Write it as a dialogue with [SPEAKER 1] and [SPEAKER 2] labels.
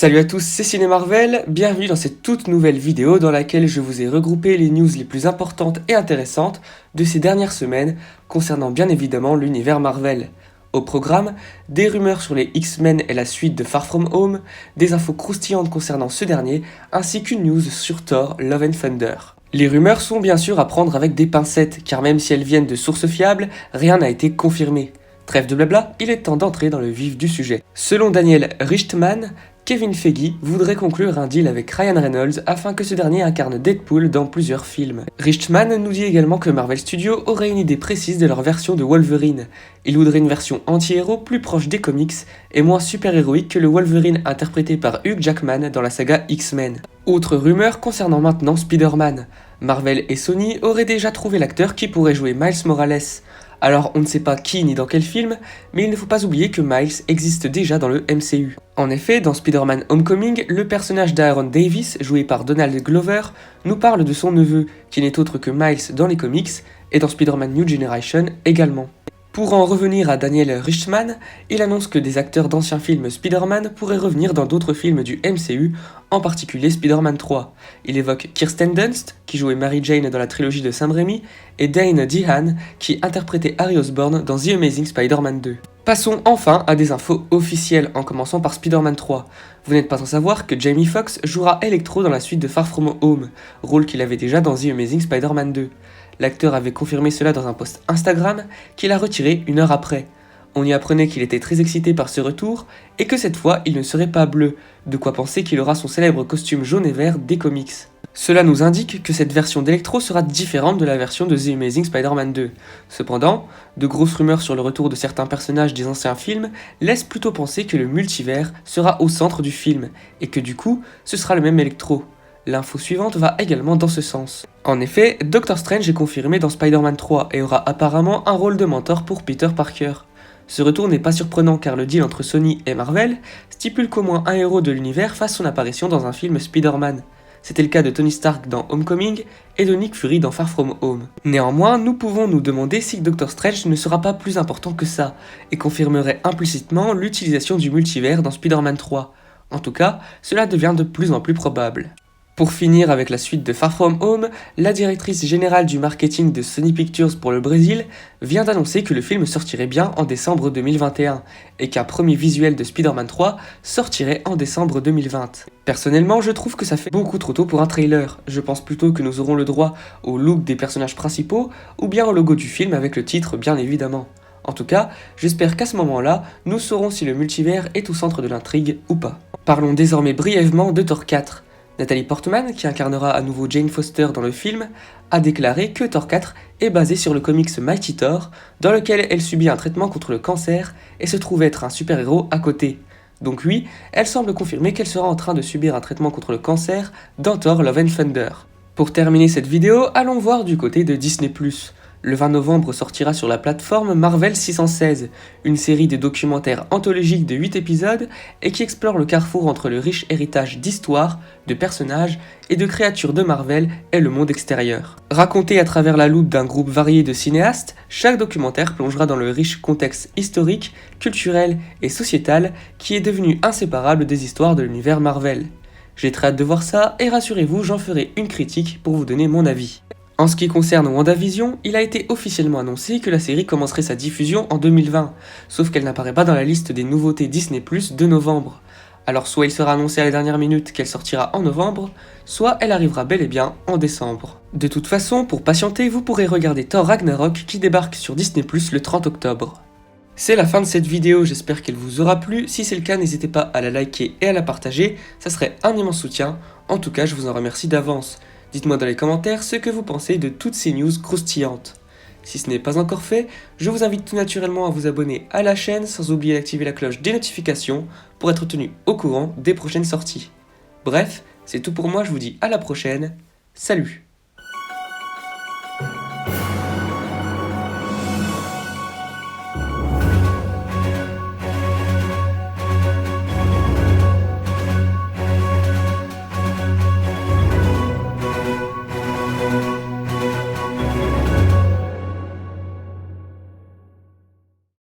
[SPEAKER 1] Salut à tous, c'est Ciné Marvel, bienvenue dans cette toute nouvelle vidéo dans laquelle je vous ai regroupé les news les plus importantes et intéressantes de ces dernières semaines concernant bien évidemment l'univers Marvel. Au programme, des rumeurs sur les X-Men et la suite de Far From Home, des infos croustillantes concernant ce dernier, ainsi qu'une news sur Thor Love and Thunder. Les rumeurs sont bien sûr à prendre avec des pincettes, car même si elles viennent de sources fiables, rien n'a été confirmé. Trêve de blabla, il est temps d'entrer dans le vif du sujet. Selon Daniel Richtman, Kevin Feige voudrait conclure un deal avec Ryan Reynolds afin que ce dernier incarne Deadpool dans plusieurs films. Richtman nous dit également que Marvel Studios aurait une idée précise de leur version de Wolverine. Il voudrait une version anti-héros plus proche des comics et moins super-héroïque que le Wolverine interprété par Hugh Jackman dans la saga X-Men. Autre rumeur concernant maintenant Spider-Man. Marvel et Sony auraient déjà trouvé l'acteur qui pourrait jouer Miles Morales. Alors on ne sait pas qui ni dans quel film, mais il ne faut pas oublier que Miles existe déjà dans le MCU. En effet, dans Spider-Man Homecoming, le personnage d'Aaron Davis, joué par Donald Glover, nous parle de son neveu, qui n'est autre que Miles dans les comics, et dans Spider-Man New Generation également. Pour en revenir à Daniel Richtman, il annonce que des acteurs d'anciens films Spider-Man pourraient revenir dans d'autres films du MCU, en particulier Spider-Man 3. Il évoque Kirsten Dunst, qui jouait Mary Jane dans la trilogie de Sam Raimi, et Dane DeHaan, qui interprétait Harry Osborn dans The Amazing Spider-Man 2. Passons enfin à des infos officielles, en commençant par Spider-Man 3. Vous n'êtes pas sans savoir que Jamie Foxx jouera Electro dans la suite de Far From Home, rôle qu'il avait déjà dans The Amazing Spider-Man 2. L'acteur avait confirmé cela dans un post Instagram qu'il a retiré une heure après. On y apprenait qu'il était très excité par ce retour et que cette fois il ne serait pas bleu, de quoi penser qu'il aura son célèbre costume jaune et vert des comics. Cela nous indique que cette version d'Electro sera différente de la version de The Amazing Spider-Man 2. Cependant, de grosses rumeurs sur le retour de certains personnages des anciens films laissent plutôt penser que le multivers sera au centre du film et que du coup ce sera le même Electro. L'info suivante va également dans ce sens. En effet, Doctor Strange est confirmé dans Spider-Man 3 et aura apparemment un rôle de mentor pour Peter Parker. Ce retour n'est pas surprenant car le deal entre Sony et Marvel stipule qu'au moins un héros de l'univers fasse son apparition dans un film Spider-Man. C'était le cas de Tony Stark dans Homecoming et de Nick Fury dans Far From Home. Néanmoins, nous pouvons nous demander si Doctor Strange ne sera pas plus important que ça et confirmerait implicitement l'utilisation du multivers dans Spider-Man 3. En tout cas, cela devient de plus en plus probable. Pour finir avec la suite de Far From Home, la directrice générale du marketing de Sony Pictures pour le Brésil vient d'annoncer que le film sortirait bien en décembre 2021 et qu'un premier visuel de Spider-Man 3 sortirait en décembre 2020. Personnellement, je trouve que ça fait beaucoup trop tôt pour un trailer. Je pense plutôt que nous aurons le droit au look des personnages principaux ou bien au logo du film avec le titre bien évidemment. En tout cas, j'espère qu'à ce moment-là, nous saurons si le multivers est au centre de l'intrigue ou pas. Parlons désormais brièvement de Thor 4. Natalie Portman, qui incarnera à nouveau Jane Foster dans le film, a déclaré que Thor 4 est basé sur le comics Mighty Thor, dans lequel elle subit un traitement contre le cancer et se trouve être un super-héros à côté. Donc oui, elle semble confirmer qu'elle sera en train de subir un traitement contre le cancer dans Thor Love and Thunder. Pour terminer cette vidéo, allons voir du côté de Disney+. Le 20 novembre sortira sur la plateforme Marvel 616, une série de documentaires anthologiques de 8 épisodes et qui explore le carrefour entre le riche héritage d'histoires, de personnages et de créatures de Marvel et le monde extérieur. Raconté à travers la loupe d'un groupe varié de cinéastes, chaque documentaire plongera dans le riche contexte historique, culturel et sociétal qui est devenu inséparable des histoires de l'univers Marvel. J'ai très hâte de voir ça et rassurez-vous, j'en ferai une critique pour vous donner mon avis. En ce qui concerne WandaVision, il a été officiellement annoncé que la série commencerait sa diffusion en 2020, sauf qu'elle n'apparaît pas dans la liste des nouveautés Disney+ de novembre. Alors soit il sera annoncé à la dernière minute qu'elle sortira en novembre, soit elle arrivera bel et bien en décembre. De toute façon, pour patienter, vous pourrez regarder Thor Ragnarok qui débarque sur Disney+ le 30 octobre. C'est la fin de cette vidéo, j'espère qu'elle vous aura plu. Si c'est le cas, n'hésitez pas à la liker et à la partager, ça serait un immense soutien. En tout cas, je vous en remercie d'avance. Dites-moi dans les commentaires ce que vous pensez de toutes ces news croustillantes. Si ce n'est pas encore fait, je vous invite tout naturellement à vous abonner à la chaîne sans oublier d'activer la cloche des notifications pour être tenu au courant des prochaines sorties. Bref, c'est tout pour moi, je vous dis à la prochaine, salut!